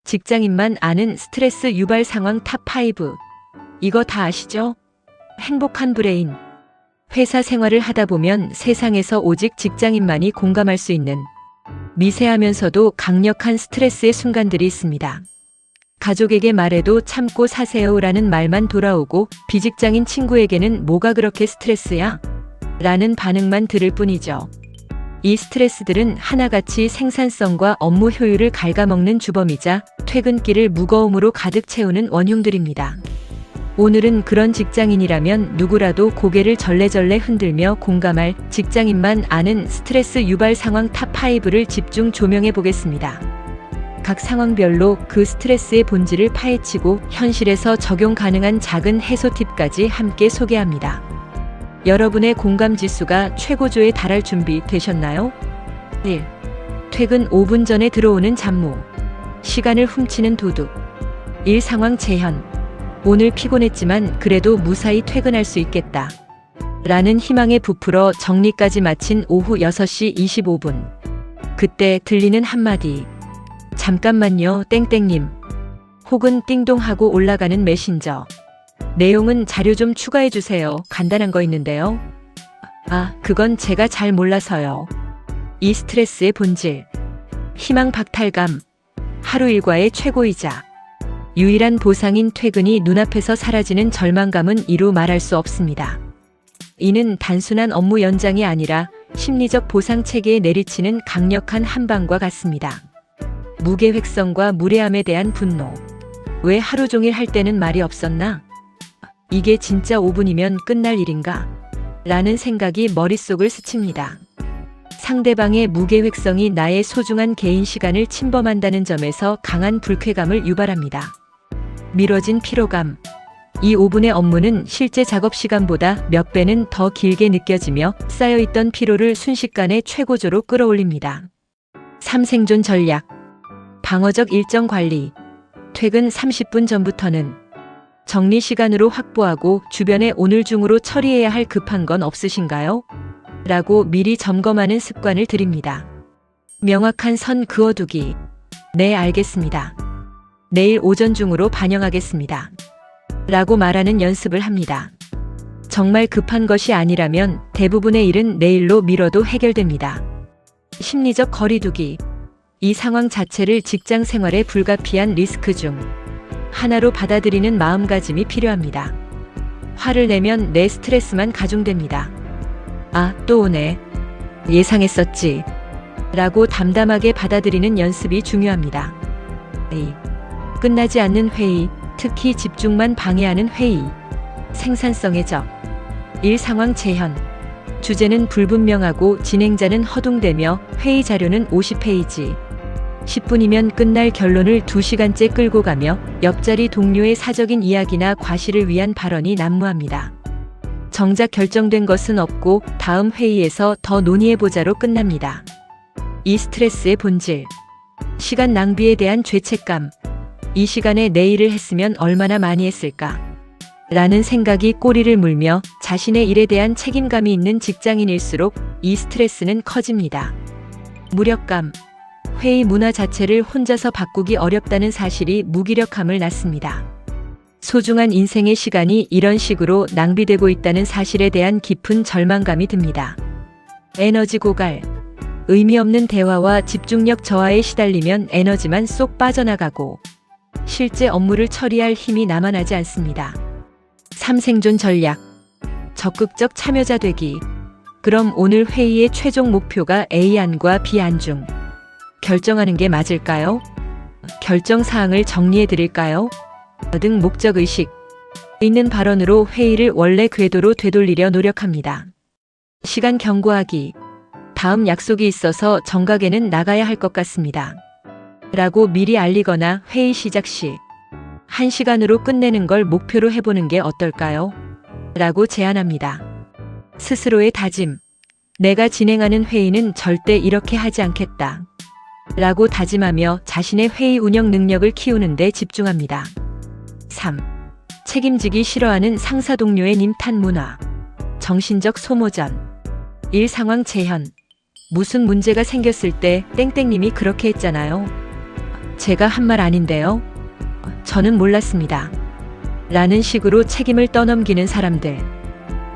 직장인만 아는 스트레스 유발 상황 탑5. 이거 다 아시죠? 행복한 브레인. 회사 생활을 하다 보면 세상에서 오직 직장인만이 공감할 수 있는 미세하면서도 강력한 스트레스의 순간들이 있습니다. 가족에게 말해도 참고 사세요라는 말만 돌아오고 비직장인 친구에게는 뭐가 그렇게 스트레스야? 라는 반응만 들을 뿐이죠. 이 스트레스들은 하나같이 생산성과 업무 효율을 갉아먹는 주범이자 퇴근길을 무거움으로 가득 채우는 원흉들입니다. 오늘은 그런 직장인이라면 누구라도 고개를 절레절레 흔들며 공감할 직장인만 아는 스트레스 유발 상황 탑5를 집중 조명해 보겠습니다. 각 상황별로 그 스트레스의 본질을 파헤치고 현실에서 적용 가능한 작은 해소 팁까지 함께 소개합니다. 여러분의 공감 지수가 최고조에 달할 준비 되셨나요? 1. 퇴근 5분 전에 들어오는 잡무. 시간을 훔치는 도둑. 일 상황 재현. 오늘 피곤했지만 그래도 무사히 퇴근할 수 있겠다. 라는 희망에 부풀어 정리까지 마친 오후 6시 25분. 그때 들리는 한마디. 잠깐만요, 땡땡님. 혹은 띵동 하고 올라가는 메신저. 내용은 자료 좀 추가해주세요. 간단한 거 있는데요. 아, 그건 제가 잘 몰라서요. 이 스트레스의 본질. 희망 박탈감. 하루 일과의 최고이자 유일한 보상인 퇴근이 눈앞에서 사라지는 절망감은 이루 말할 수 없습니다. 이는 단순한 업무 연장이 아니라 심리적 보상 체계에 내리치는 강력한 한방과 같습니다. 무계획성과 무례함에 대한 분노. 왜 하루 종일 할 때는 말이 없었나? 이게 진짜 5분이면 끝날 일인가? 라는 생각이 머릿속을 스칩니다. 상대방의 무계획성이 나의 소중한 개인 시간을 침범한다는 점에서 강한 불쾌감을 유발합니다. 미뤄진 피로감. 이 5분의 업무는 실제 작업 시간보다 몇 배는 더 길게 느껴지며 쌓여있던 피로를 순식간에 최고조로 끌어올립니다. 3. 생존 전략. 방어적 일정 관리. 퇴근 30분 전부터는 정리 시간으로 확보하고 주변에 오늘 중으로 처리해야 할 급한 건 없으신가요? 라고 미리 점검하는 습관을 들입니다. 명확한 선 그어두기. 네, 알겠습니다. 내일 오전 중으로 반영하겠습니다. 라고 말하는 연습을 합니다. 정말 급한 것이 아니라면 대부분의 일은 내일로 미뤄도 해결됩니다. 심리적 거리두기. 이 상황 자체를 직장 생활에 불가피한 리스크 중 하나로 받아들이는 마음가짐이 필요합니다. 화를 내면 내 스트레스만 가중됩니다. 아, 또 오네. 예상했었지. 라고 담담하게 받아들이는 연습이 중요합니다. 2. 끝나지 않는 회의, 특히 집중만 방해하는 회의. 생산성의 적. 일 상황 재현. 주제는 불분명하고 진행자는 허둥대며 회의 자료는 50페이지. 10분이면 끝날 결론을 2시간째 끌고 가며 옆자리 동료의 사적인 이야기나 과시를 위한 발언이 난무합니다. 정작 결정된 것은 없고 다음 회의에서 더 논의해보자로 끝납니다. 이 스트레스의 본질. 시간 낭비에 대한 죄책감. 이 시간에 내 일을 했으면 얼마나 많이 했을까? 라는 생각이 꼬리를 물며 자신의 일에 대한 책임감이 있는 직장인일수록 이 스트레스는 커집니다. 무력감. 회의 문화 자체를 혼자서 바꾸기 어렵다는 사실이 무기력함을 낳습니다. 소중한 인생의 시간이 이런 식으로 낭비되고 있다는 사실에 대한 깊은 절망감이 듭니다. 에너지 고갈. 의미 없는 대화와 집중력 저하에 시달리면 에너지만 쏙 빠져나가고 실제 업무를 처리할 힘이 남아나지 않습니다. 3. 생존 전략. 적극적 참여자 되기. 그럼 오늘 회의의 최종 목표가 A안과 B안 중 결정하는 게 맞을까요? 결정 사항을 정리해 드릴까요? 등 목적의식 있는 발언으로 회의를 원래 궤도로 되돌리려 노력합니다. 시간 경고하기. 다음 약속이 있어서 정각에는 나가야 할 것 같습니다. 라고 미리 알리거나 회의 시작 시 1시간으로 끝내는 걸 목표로 해보는 게 어떨까요? 라고 제안합니다. 스스로의 다짐. 내가 진행하는 회의는 절대 이렇게 하지 않겠다. 라고 다짐하며 자신의 회의 운영 능력을 키우는 데 집중합니다. 3. 책임지기 싫어하는 상사 동료의 님탓 문화. 정신적 소모전. 일 상황 재현. 무슨 문제가 생겼을 때 땡땡님이 그렇게 했잖아요. 제가 한 말 아닌데요. 저는 몰랐습니다. 라는 식으로 책임을 떠넘기는 사람들.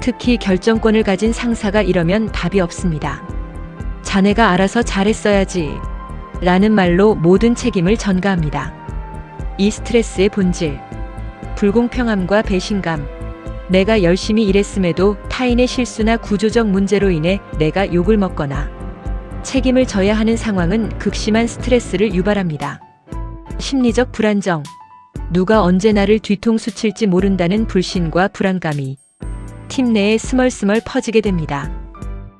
특히 결정권을 가진 상사가 이러면 답이 없습니다. 자네가 알아서 잘했어야지. 라는 말로 모든 책임을 전가합니다. 이 스트레스의 본질. 불공평함과 배신감. 내가 열심히 일했음에도 타인의 실수나 구조적 문제로 인해 내가 욕을 먹거나 책임을 져야 하는 상황은 극심한 스트레스를 유발합니다. 심리적 불안정. 누가 언제 나를 뒤통수 칠지 모른다는 불신과 불안감이 팀 내에 스멀스멀 퍼지게 됩니다.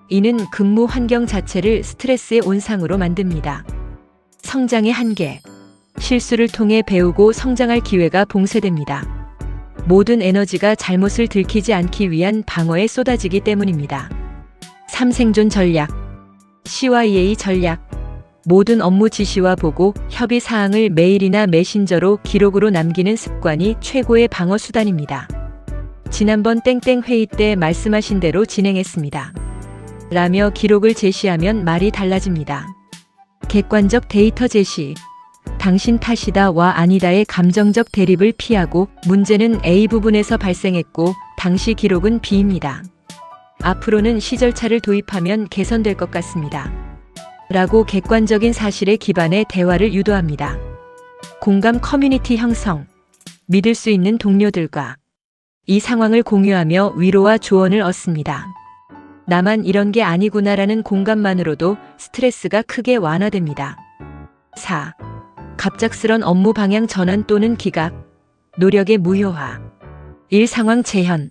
이는 근무 환경 자체를 스트레스의 온상으로 만듭니다. 성장의 한계. 실수를 통해 배우고 성장할 기회가 봉쇄됩니다. 모든 에너지가 잘못을 들키지 않기 위한 방어에 쏟아지기 때문입니다. 3생존 전략. CYA 전략. 모든 업무 지시와 보고, 협의 사항을 메일이나 메신저로 기록으로 남기는 습관이 최고의 방어 수단입니다. 지난번 땡땡 회의 때 말씀하신 대로 진행했습니다. 라며 기록을 제시하면 말이 달라집니다. 객관적 데이터 제시. 당신 탓이다와 아니다의 감정적 대립을 피하고 문제는 A 부분에서 발생했고 당시 기록은 B입니다. 앞으로는 시절차를 도입하면 개선될 것 같습니다. 라고 객관적인 사실에 기반해 대화를 유도합니다. 공감 커뮤니티 형성. 믿을 수 있는 동료들과 이 상황을 공유하며 위로와 조언을 얻습니다. 나만 이런 게 아니구나라는 공감만으로도 스트레스가 크게 완화됩니다. 4. 갑작스런 업무 방향 전환 또는 기각. 노력의 무효화. 일 상황 재현.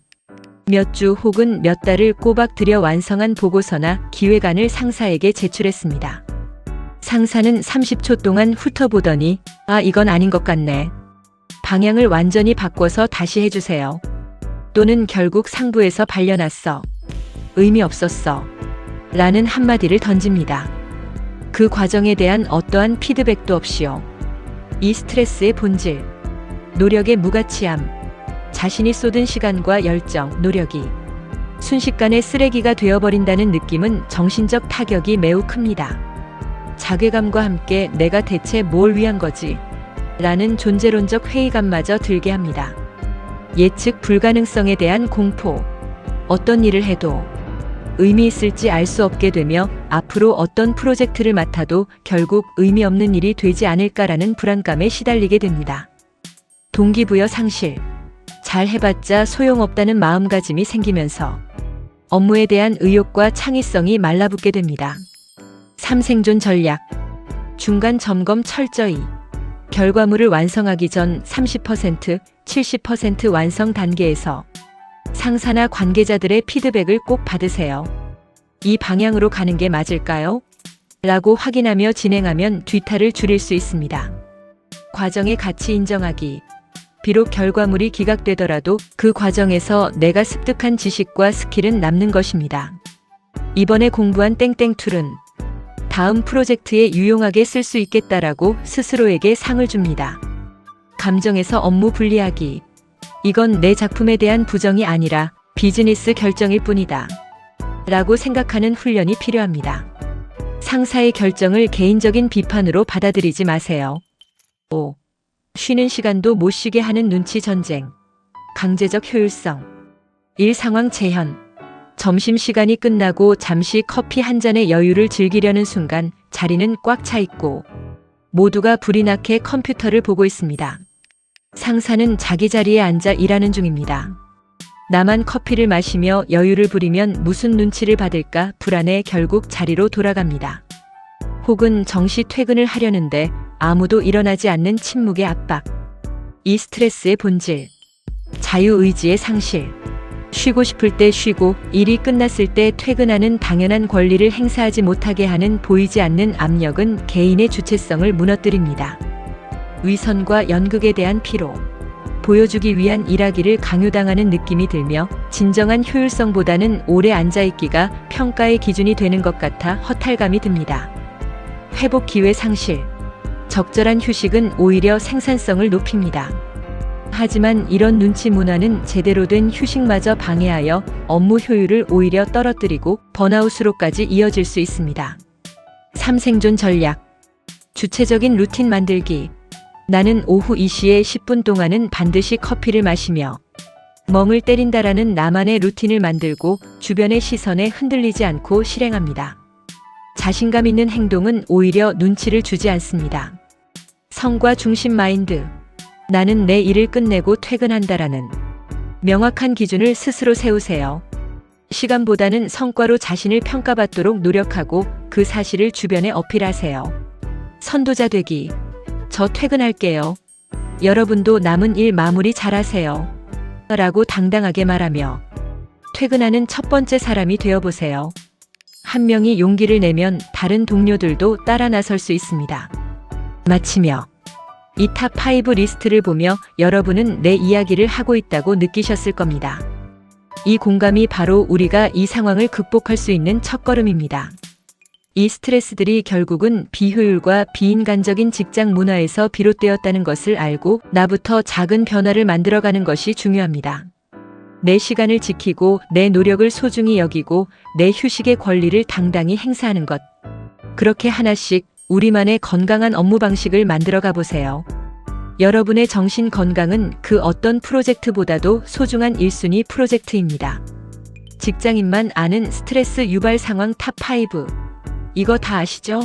몇 주 혹은 몇 달을 꼬박 들여 완성한 보고서나 기획안을 상사에게 제출했습니다. 상사는 30초 동안 훑어보더니 이건 아닌 것 같네. 방향을 완전히 바꿔서 다시 해주세요. 또는 결국 상부에서 발려났어. 의미 없었어. 라는 한마디를 던집니다. 그 과정에 대한 어떠한 피드백도 없이요. 이 스트레스의 본질. 노력의 무가치함. 자신이 쏟은 시간과 열정, 노력이 순식간에 쓰레기가 되어버린다는 느낌은 정신적 타격이 매우 큽니다. 자괴감과 함께 내가 대체 뭘 위한 거지? 라는 존재론적 회의감마저 들게 합니다. 예측 불가능성에 대한 공포. 어떤 일을 해도 의미 있을지 알 수 없게 되며 앞으로 어떤 프로젝트를 맡아도 결국 의미 없는 일이 되지 않을까라는 불안감에 시달리게 됩니다. 동기부여 상실. 잘 해봤자 소용없다는 마음가짐이 생기면서 업무에 대한 의욕과 창의성이 말라붙게 됩니다. 3생존 전략. 중간 점검 철저히. 결과물을 완성하기 전 30%, 70% 완성 단계에서 상사나 관계자들의 피드백을 꼭 받으세요. 이 방향으로 가는 게 맞을까요? 라고 확인하며 진행하면 뒤탈을 줄일 수 있습니다. 과정의 가치 인정하기. 비록 결과물이 기각되더라도 그 과정에서 내가 습득한 지식과 스킬은 남는 것입니다. 이번에 공부한 땡땡 툴은 다음 프로젝트에 유용하게 쓸 수 있겠다라고 스스로에게 상을 줍니다. 감정에서 업무 분리하기. 이건 내 작품에 대한 부정이 아니라 비즈니스 결정일 뿐이다. 라고 생각하는 훈련이 필요합니다. 상사의 결정을 개인적인 비판으로 받아들이지 마세요. 5. 쉬는 시간도 못 쉬게 하는 눈치 전쟁. 강제적 효율성. 일 상황 재현. 점심시간이 끝나고 잠시 커피 한 잔의 여유를 즐기려는 순간 자리는 꽉 차 있고 모두가 불이 나게 컴퓨터를 보고 있습니다. 상사는 자기 자리에 앉아 일하는 중입니다. 나만 커피를 마시며 여유를 부리면 무슨 눈치를 받을까 불안해 결국 자리로 돌아갑니다. 혹은 정시 퇴근을 하려는데 아무도 일어나지 않는 침묵의 압박. 이 스트레스의 본질. 자유의지의 상실. 쉬고 싶을 때 쉬고 일이 끝났을 때 퇴근하는 당연한 권리를 행사하지 못하게 하는 보이지 않는 압력은 개인의 주체성을 무너뜨립니다. 위선과 연극에 대한 피로. 보여주기 위한 일하기를 강요당하는 느낌이 들며 진정한 효율성보다는 오래 앉아있기가 평가의 기준이 되는 것 같아 허탈감이 듭니다. 회복 기회 상실. 적절한 휴식은 오히려 생산성을 높입니다. 하지만 이런 눈치 문화는 제대로 된 휴식마저 방해하여 업무 효율을 오히려 떨어뜨리고 번아웃으로까지 이어질 수 있습니다. 3생존 전략. 주체적인 루틴 만들기. 나는 오후 2시에 10분 동안은 반드시 커피를 마시며 멍을 때린다라는 나만의 루틴을 만들고 주변의 시선에 흔들리지 않고 실행합니다. 자신감 있는 행동은 오히려 눈치를 주지 않습니다. 성과 중심 마인드. 나는 내 일을 끝내고 퇴근한다라는 명확한 기준을 스스로 세우세요. 시간보다는 성과로 자신을 평가받도록 노력하고 그 사실을 주변에 어필하세요. 선도자 되기. 저 퇴근할게요. 여러분도 남은 일 마무리 잘하세요. 라고 당당하게 말하며 퇴근하는 첫 번째 사람이 되어보세요. 한 명이 용기를 내면 다른 동료들도 따라 나설 수 있습니다. 마치며 이 탑 5 리스트를 보며 여러분은 내 이야기를 하고 있다고 느끼셨을 겁니다. 이 공감이 바로 우리가 이 상황을 극복할 수 있는 첫걸음입니다. 이 스트레스들이 결국은 비효율과 비인간적인 직장 문화에서 비롯되었다는 것을 알고 나부터 작은 변화를 만들어가는 것이 중요합니다. 내 시간을 지키고 내 노력을 소중히 여기고 내 휴식의 권리를 당당히 행사하는 것. 그렇게 하나씩 우리만의 건강한 업무 방식을 만들어가 보세요. 여러분의 정신 건강은 그 어떤 프로젝트보다도 소중한 1순위 프로젝트입니다. 직장인만 아는 스트레스 유발 상황 탑 5. 이거 다 아시죠?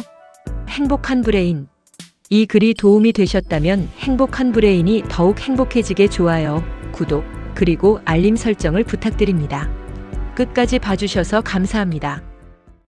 행복한 브레인. 이 글이 도움이 되셨다면 행복한 브레인이 더욱 행복해지게 좋아요, 구독, 그리고 알림 설정을 부탁드립니다. 끝까지 봐주셔서 감사합니다.